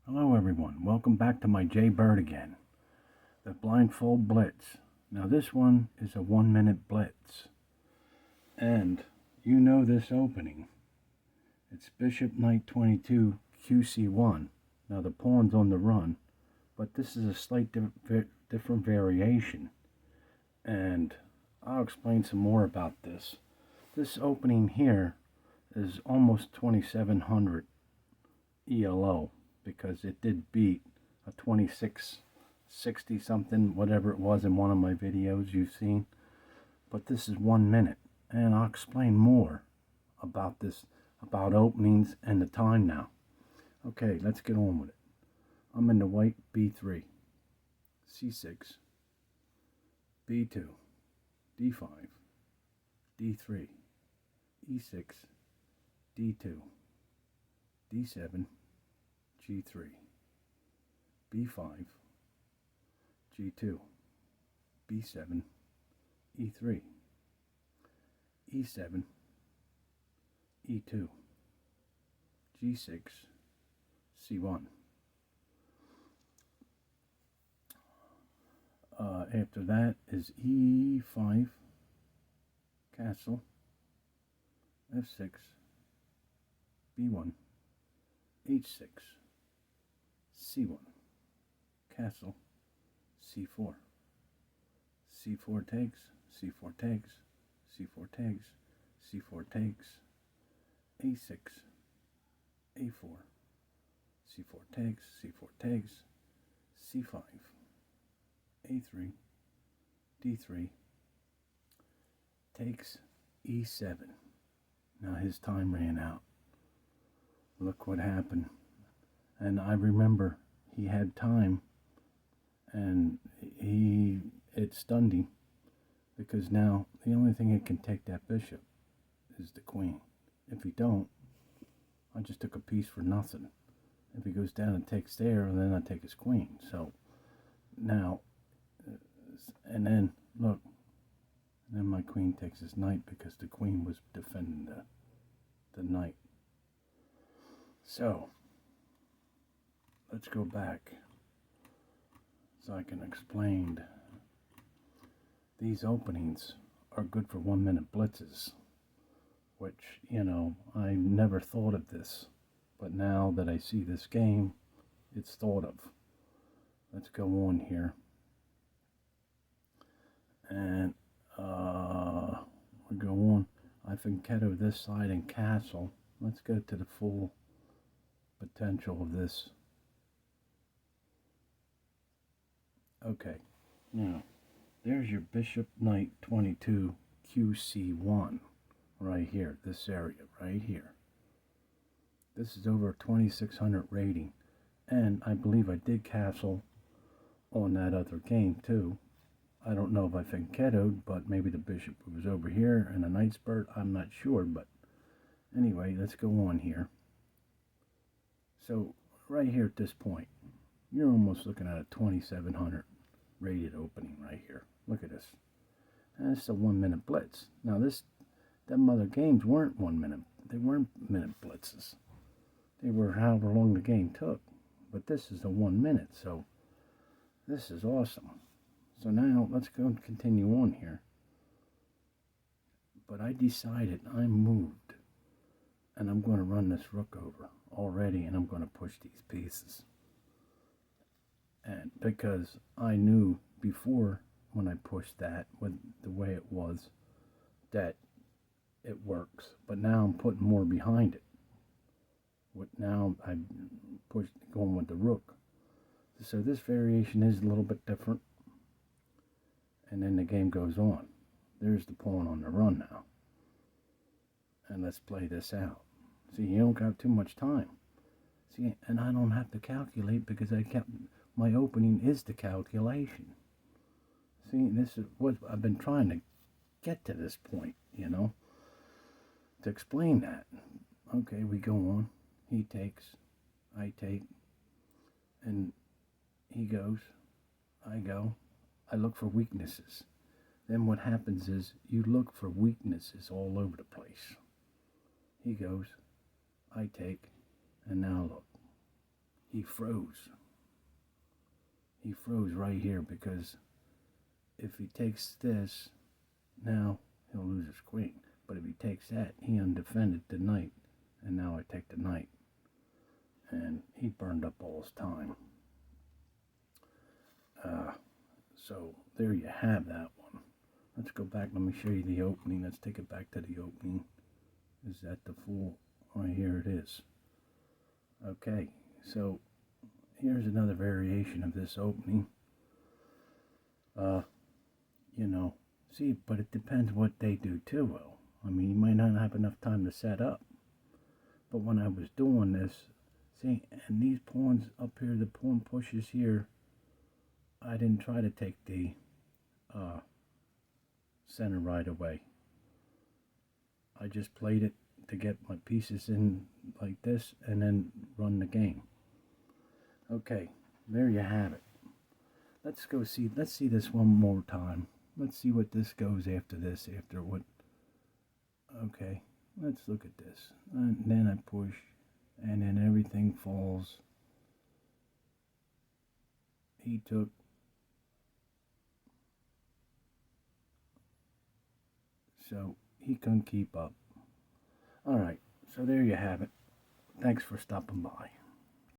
Hello everyone, welcome back to my J Bird again, the blindfold blitz. Now this one is a 1 minute blitz, and you know this opening. It's Bishop Knight 22 QC1. Now the pawn's on the run, but this is a slight different variation, and I'll explain some more about this. This opening here is almost 2700 ELO, because it did beat a 2660 something, whatever it was in one of my videos you've seen. But this is 1 minute, and I'll explain more about this, about openings and the time now. Okay, let's get on with it. I'm in the white B3, C6, B2, D5, D3, E6, D2, D7, G3, B5, G2, B7, E3, E7, E2, G6, C1. After that is E5, castle, F6, B1, H6, C1, castle, C4, C4 takes, C4 takes, C4 takes, C4 takes, A6, A4, C4 takes, C4 takes, C5, A3, D3, takes E7. Now his time ran out. Look what happened. And I remember he had time, and it stunned him, because now the only thing that can take that bishop is the queen. If he don't, I just took a piece for nothing. If he goes down and takes there, then I take his queen. So now, and then look, and then my queen takes his knight, because the queen was defending the knight. So let's go back so I can explain. These openings are good for 1 minute blitzes, which, I never thought of this, but now that I see this game, it's thought of. Let's go on here, and we go on. I fianchetto this side and castle. Let's go to the full potential of this. Okay, now there's your Bishop Knight 22 QC1 right here, this area right here. This is over 2600 rating, and I believe I did castle on that other game too. I don't know if I fianchettoed, but maybe the bishop was over here and the knight's bird, I'm not sure, but anyway, let's go on here. So right here at this point, you're almost looking at a 2700 rated opening right here. Look at this. And it's a 1 minute blitz. Now them other games weren't 1 minute. They weren't minute blitzes. They were however long the game took. But this is a 1 minute, so this is awesome. So now let's go and continue on here. But I decided, I moved, and I'm going to run this rook over already, and I'm going to push these pieces. And because I knew before, when I pushed that with the way it was, that it works. But now I'm putting more behind it. Now I'm going with the rook. So this variation is a little bit different. And then the game goes on. There's the pawn on the run now. And let's play this out. See, you don't got too much time. See, and I don't have to calculate, because my opening is the calculation. See, this is what I've been trying to get to this point, to explain that. Okay, we go on. He takes, I take, and he goes, I go. I look for weaknesses. Then what happens is you look for weaknesses all over the place. He goes, I take, and now look. he froze. He froze right here because if he takes this, now he'll lose his queen. But if he takes that, he undefended the knight. And now I take the knight. And he burned up all his time. So there you have that one. Let's go back. Let me show you the opening. Let's take it back to the opening. Is that the full? Oh, here it is. Okay, so here's another variation of this opening. You know, see, but it depends what they do too, Will. I mean, you might not have enough time to set up. But when I was doing this, see, and these pawns up here, the pawn pushes here, I didn't try to take the center right away. I just played it to get my pieces in like this and then run the game. Okay, there you have it. Let's see this one more time. Let's see what this goes after this, after what. Okay, let's look at this. And then I push, and then everything falls. He took. So he couldn't keep up. Alright, so there you have it. Thanks for stopping by.